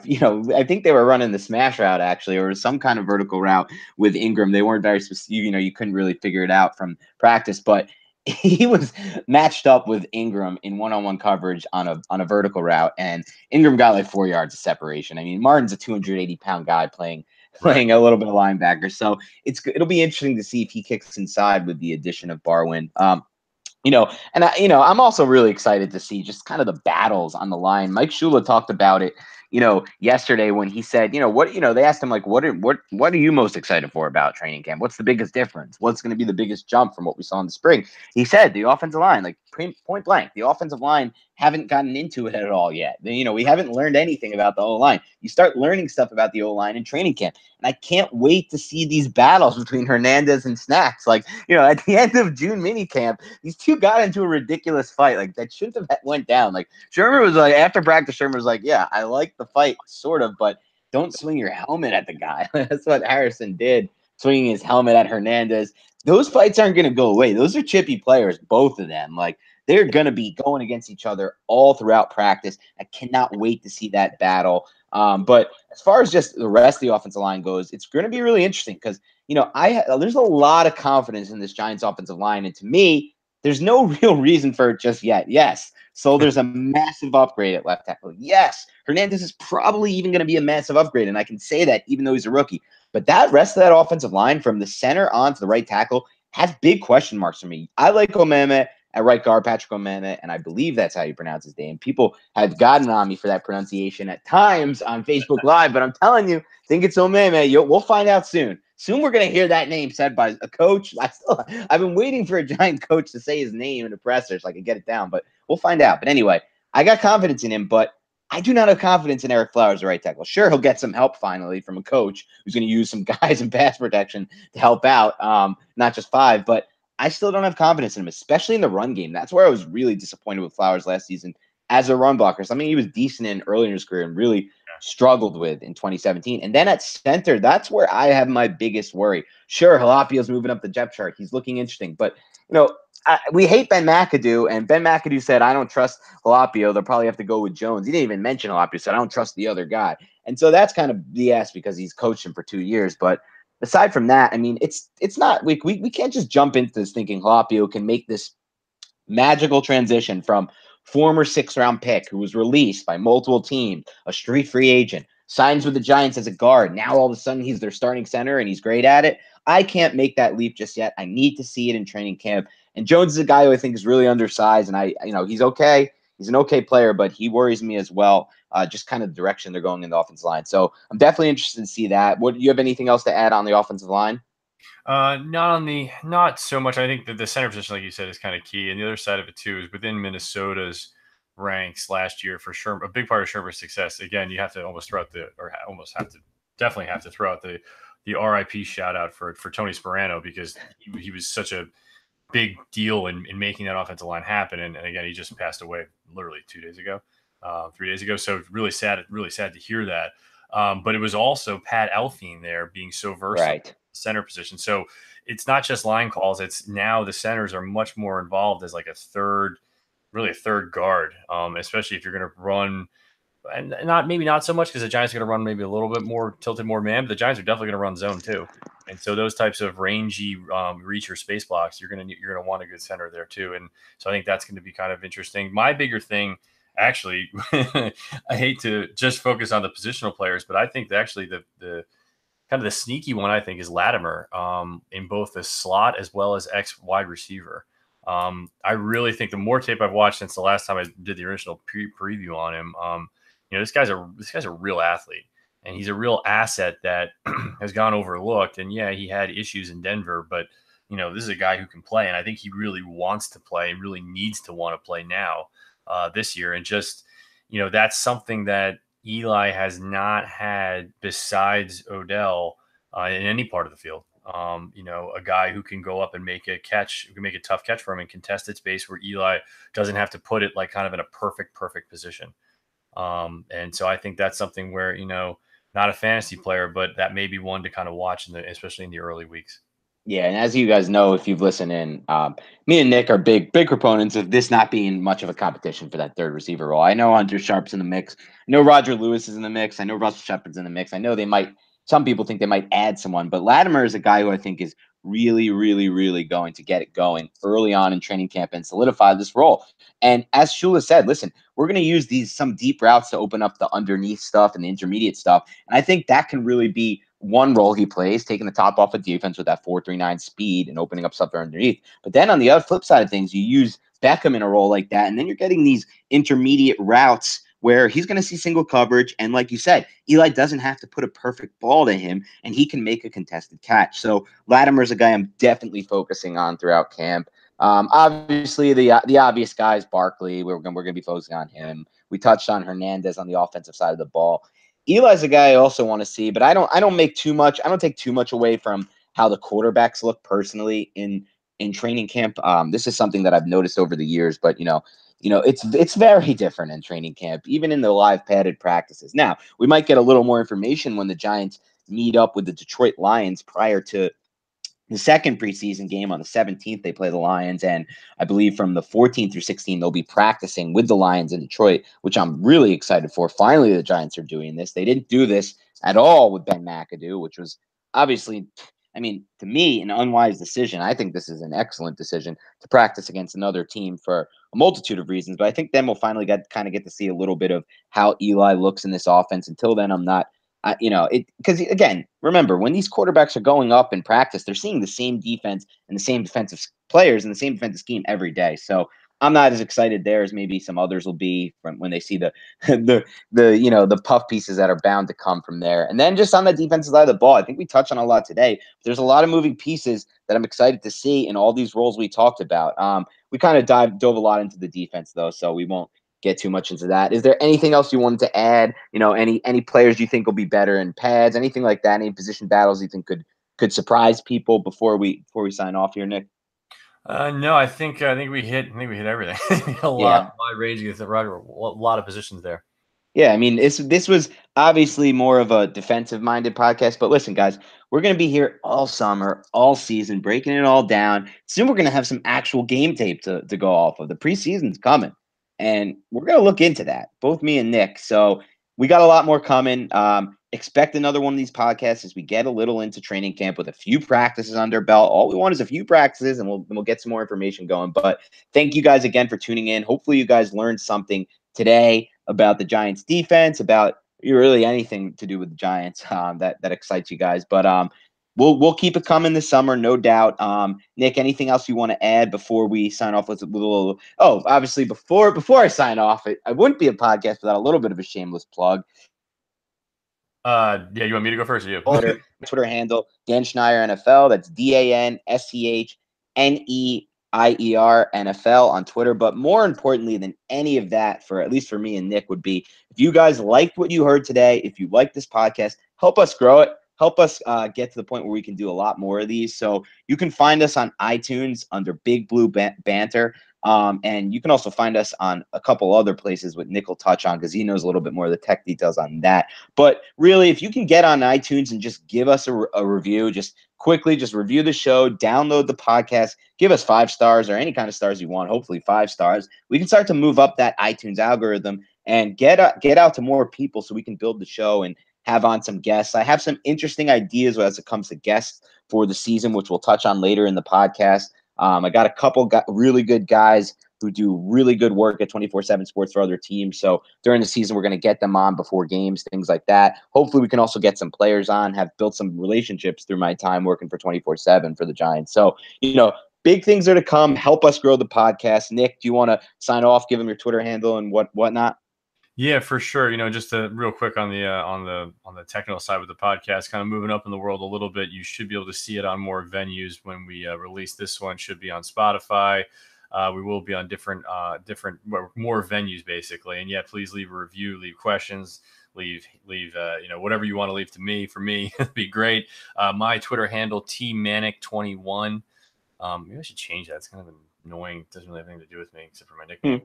A: I think they were running the smash route actually, or some kind of vertical route with Ingram. They weren't very specific, you couldn't really figure it out from practice, but he was matched up with Ingram in one-on-one coverage on a vertical route, and Ingram got like 4 yards of separation. I mean, Martin's a 280-pound guy playing a little bit of linebacker, so it'll be interesting to see if he kicks inside with the addition of Barwin. I'm also really excited to see just kind of the battles on the line. Mike Shula talked about it, yesterday when he said, they asked him like, what are you most excited for about training camp? What's the biggest difference? What's going to be the biggest jump from what we saw in the spring? He said the offensive line, like point blank, the offensive line haven't gotten into it at all yet. We haven't learned anything about the O-line. You start learning stuff about the O-line in training camp. And I can't wait to see these battles between Hernandez and Snacks. Like, at the end of June minicamp, these two got into a ridiculous fight. Like, that shouldn't have went down. Like, Shermer was like, after practice, Shermer was like, yeah, I like the fight, sort of, but don't swing your helmet at the guy. That's what Harrison did, swinging his helmet at Hernandez. Those fights aren't going to go away. Those are chippy players, both of them. Like, they're going to be going against each other all throughout practice. I cannot wait to see that battle. But as far as just the rest of the offensive line goes, it's going to be really interesting because, there's a lot of confidence in this Giants offensive line. And to me, there's no real reason for it just yet. Yes. So there's a massive upgrade at left tackle. Yes. Hernandez is probably even going to be a massive upgrade. And I can say that even though he's a rookie. But that rest of that offensive line from the center on to the right tackle has big question marks for me. I like Omeme at right guard, Patrick Omeme, and I believe that's how you pronounce his name. People have gotten on me for that pronunciation at times on Facebook Live, but I'm telling you, think it's Omeme. We'll find out soon. Soon we're going to hear that name said by a coach. I've been waiting for a Giant coach to say his name in the presser so I can get it down, but we'll find out. But anyway, I got confidence in him, but I do not have confidence in Eric Flowers, the right tackle. Sure, he'll get some help finally from a coach who's going to use some guys in pass protection to help out, not just 5, but I still don't have confidence in him, especially in the run game. That's where I was really disappointed with Flowers last season as a run blocker. Something he was decent in early in his career and really struggled with in 2017. And then at center, that's where I have my biggest worry. Sure, Halapio's moving up the depth chart. He's looking interesting. But, we hate Ben McAdoo, and Ben McAdoo said, I don't trust Halapio. They'll probably have to go with Jones. He didn't even mention Halapio. He said, I don't trust the other guy. And so that's kind of BS because he's coached him for 2 years. But aside from that, I mean, it's not we can't just jump into this thinking Halapio can make this magical transition from former 6th-round pick who was released by multiple teams, a street free agent, signs with the Giants as a guard. Now all of a sudden he's their starting center and he's great at it. I can't make that leap just yet. I need to see it in training camp. And Jones is a guy who I think is really undersized, and he's okay. He's an okay player, but he worries me as well. Just kind of the direction they're going in the offensive line. So I'm definitely interested to see that. Do you have anything else to add on the offensive line?
B: Not so much. I think that the center position, like you said, is kind of key. And the other side of it too is within Minnesota's ranks last year for sure. A big part of Shermer's success. Again, you have to definitely have to throw out the RIP shout out for Tony Sperano because he was such a big deal in making that offensive line happen. And again, he just passed away literally 3 days ago. So really sad to hear that. But it was also Pat Elflein there being so versatile.
A: Right.
B: Center position. So it's not just line calls. It's now the centers are much more involved as like a third guard, especially if you're going to run and not so much because the Giants are going to run maybe a little bit more tilted more man, but the Giants are definitely going to run zone too. And so those types of rangy reach or space blocks, you're going to want a good center there too. And so I think that's going to be kind of interesting. My bigger thing, actually, I hate to just focus on the positional players, but I think that actually the kind of the sneaky one, I think, is Latimer in both the slot as well as X wide receiver. I really think the more tape I've watched since the last time I did the original preview on him, this guy's a real athlete, and he's a real asset that has gone overlooked. And yeah, he had issues in Denver, but this is a guy who can play, and I think he really wants to play and really needs to want to play now this year. And just that's something that Eli has not had besides Odell in any part of the field. A guy who can go up and make a catch, who can make a tough catch for him and contested space where Eli doesn't have to put it like kind of in a perfect position. And so I think that's something where, not a fantasy player, but that may be one to kind of watch especially in the early weeks.
A: Yeah, and as you guys know, if you've listened in, me and Nick are big proponents of this not being much of a competition for that third receiver role. I know Hunter Sharp's in the mix. I know Roger Lewis is in the mix. I know Russell Shepard's in the mix. I know some people think they might add someone, but Latimer is a guy who I think is really, really, really going to get it going early on in training camp and solidify this role. And as Shula said, listen, we're going to use some deep routes to open up the underneath stuff and the intermediate stuff. And I think that can really be one role he plays, taking the top off of defense with that 4.39 speed and opening up stuff there underneath. But then on the other flip side of things, you use Beckham in a role like that, and then you're getting these intermediate routes where he's going to see single coverage. And like you said, Eli doesn't have to put a perfect ball to him, and he can make a contested catch. So Latimer's a guy I'm definitely focusing on throughout camp. Obviously, the obvious guy is Barkley. We're going to be focusing on him. We touched on Hernandez on the offensive side of the ball. Eli's a guy I also want to see, but I don't make too much. I don't take too much away from how the quarterbacks look personally in training camp. This is something that I've noticed over the years, but it's very different in training camp, even in the live padded practices. Now, we might get a little more information when the Giants meet up with the Detroit Lions prior to the second preseason game on the 17th. They play the Lions, and I believe from the 14th through 16th, they'll be practicing with the Lions in Detroit, which I'm really excited for. Finally, the Giants are doing this. They didn't do this at all with Ben McAdoo, which was obviously, I mean, to me, an unwise decision. I think this is an excellent decision to practice against another team for a multitude of reasons, but I think then we'll finally get to see a little bit of how Eli looks in this offense. Until then, I'm not because again, remember, when these quarterbacks are going up in practice, they're seeing the same defense and the same defensive players and the same defensive scheme every day. So I'm not as excited there as maybe some others will be from when they see the the puff pieces that are bound to come from there. And then just on the defensive side of the ball, I think we touched on a lot today. There's a lot of moving pieces that I'm excited to see in all these roles we talked about. We kind of dove a lot into the defense though, so we won't get too much into that. Is there anything else you wanted to add? Any players you think will be better in pads, anything like that? Any position battles you think could surprise people before we sign off here, Nick?
B: No, I think we hit everything. a
A: Yeah.
B: wide range, a lot of positions there.
A: Yeah, I mean, this was obviously more of a defensive-minded podcast, but listen, guys, we're going to be here all summer, all season, breaking it all down. Soon we're going to have some actual game tape to go off of. The preseason's coming, and we're going to look into that, both me and Nick. So we got a lot more coming. Expect another one of these podcasts as we get a little into training camp with a few practices under belt. All we want is a few practices, and we'll get some more information going. But thank you guys again for tuning in. Hopefully you guys learned something today about the Giants defense, about really anything to do with the Giants that excites you guys. But we'll keep it coming this summer, no doubt. Nick, anything else you want to add before we sign off with a little? Oh, obviously before I sign off, I wouldn't be a podcast without a little bit of a shameless plug.
B: Yeah, you want me to go first? Or you?
A: Twitter handle Dan Schneier NFL. That's DANSCHNEIER NFL on Twitter. But more importantly than any of that, for at least for me and Nick, would be if you guys liked what you heard today, if you like this podcast, help us grow it. Help us get to the point where we can do a lot more of these. So you can find us on iTunes under Big Blue Banter. And you can also find us on a couple other places with Nick will touch on because he knows a little bit more of the tech details on that. But really, if you can get on iTunes and just give us a review, just quickly, just review the show, download the podcast, give us 5 stars or any kind of stars you want, hopefully 5 stars. We can start to move up that iTunes algorithm and get out to more people so we can build the show and have on some guests. I have some interesting ideas as it comes to guests for the season, which we'll touch on later in the podcast. I got a couple really good guys who do really good work at 24/7 Sports for other teams. So during the season, we're going to get them on before games, things like that. Hopefully, we can also get some players on, have built some relationships through my time working for 24/7 for the Giants. So, big things are to come. Help us grow the podcast. Nick, do you want to sign off, give them your Twitter handle and whatnot?
B: Yeah, for sure. Just real quick on the technical side with the podcast, kind of moving up in the world a little bit. You should be able to see it on more venues when we release this one. Should be on Spotify. We will be on different more venues basically. And yeah, please leave a review, leave questions, leave whatever you want to leave to me. For me, it'd be great. My Twitter handle tmanic21. Maybe I should change that. It's kind of annoying. It doesn't really have anything to do with me except for my nickname.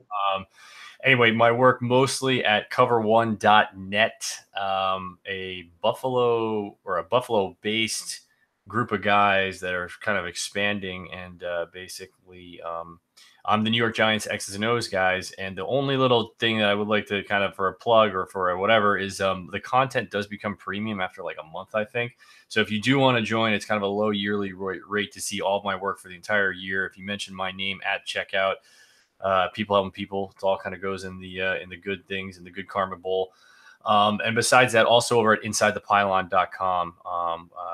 B: Anyway, my work mostly at cover1.net, a Buffalo-based group of guys that are kind of expanding and basically I'm the New York Giants X's and O's guys. And the only little thing that I would like to kind of for a plug or for whatever is the content does become premium after like a month, I think. So if you do want to join, it's kind of a low yearly rate to see all of my work for the entire year. If you mention my name at checkout, people helping people, it all kind of goes in the good things in the good karma bowl. And besides that, also over at InsideThePylon.com,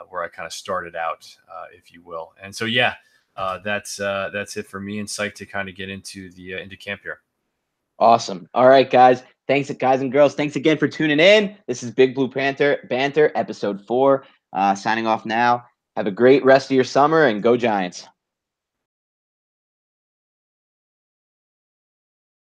B: where I kind of started out, if you will. And so, yeah, that's it for me, and psyched to kind of get into camp here.
A: Awesome. All right, guys. Thanks, guys and girls. Thanks again for tuning in. This is Big Blue Banter, episode 4. Signing off now. Have a great rest of your summer, and go Giants.